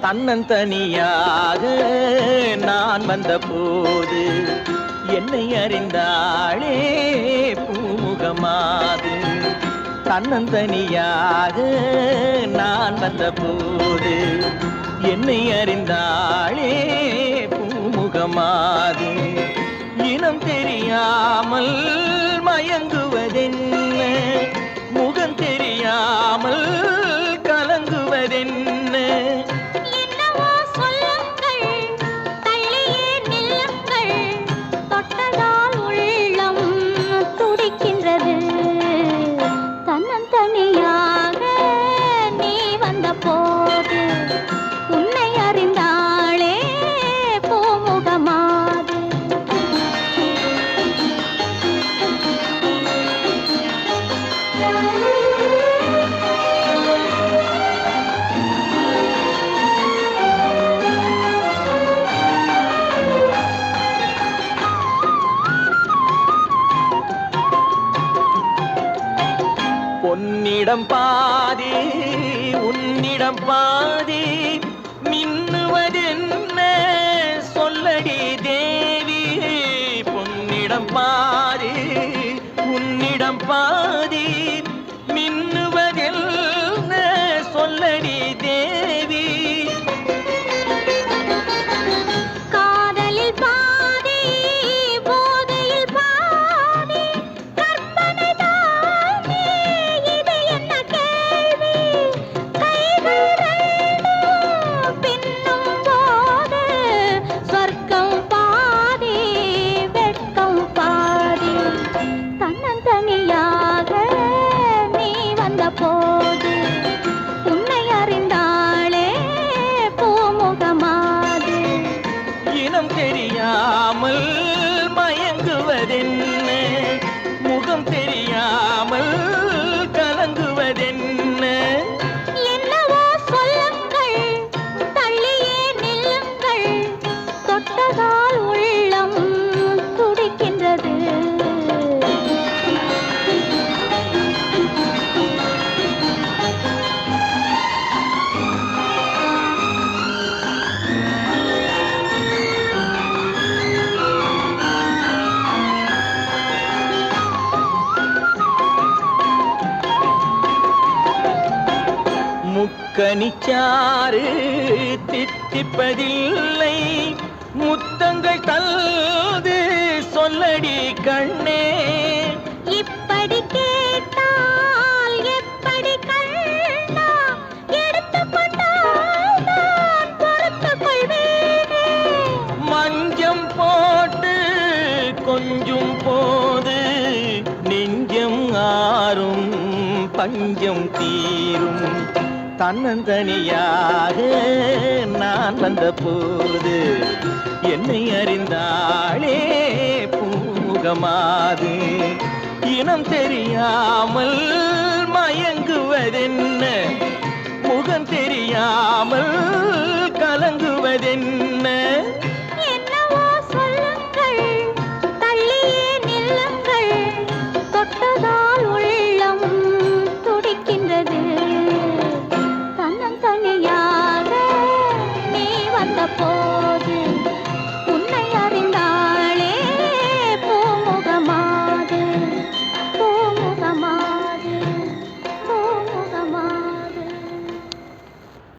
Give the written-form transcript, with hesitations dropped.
தன்னந்தனியாக நான் வந்த போது என்னை அறிந்தாளே பூமுகமாது. தன்னந்தனியாக நான் வந்த போது என்னை அறிந்தாளே பூமுகமாது. இனம் தெரியாமல் மயங்குவதென்ன, முகம் தெரியாமல் கலங்குவதென்ன. தன்னந்தனியாக நீ வந்த போது உன்னை அறிந்தாளே பூமுகமாது. பொன்னிடம் பாதி உன்னிடம் பாதி மின்னுவதென்ன சொல்லடி தேவி. பொன்னிடம் பாதி உன்னிடம் பாதி மின்னுவதென்ன சொல்லடி தேவி. காதலில் பாதி போதையில் பாதி கற்பனை தானே இது என்ன கேள்வி. கைகள் ரெண்டும் பின்னும் போது சொர்க்கம் பாதி வெட்கம் பாதி. தன்னந்தனியாக நீ வந்த போது உன்னை அறிந்தாளே பூமுகமாது. இனம் தெரியாமல் மயங்குவதென்ன, முகம் தெரியாமல் கலங்குவதென்ன. என்னவோ சொல்லுங்கள், தள்ளியே நில்லுங்கள், தொட்டதால் உள்ளம் துடிக்கின்றது. முக்கனிச்சாறு தித்திப்பதில்லை, முத்தங்கள் தந்து சொல்லடி கண்ணே. இப்படி கேட்டால் எப்படி கண்ணா, எடுத்துக்கொண்டால் நான் பொறுத்துக் கொள்வேனே. மஞ்சம் போட்டு கொஞ்சம் போது நெஞ்சம் ஆறும் பஞ்சம் தீரும். தன்னந்தனியாக நான் வந்த போது என்னை அறிந்தாளே பூமுகமாது. இனம் தெரியாமல் மயங்குவதென்ன,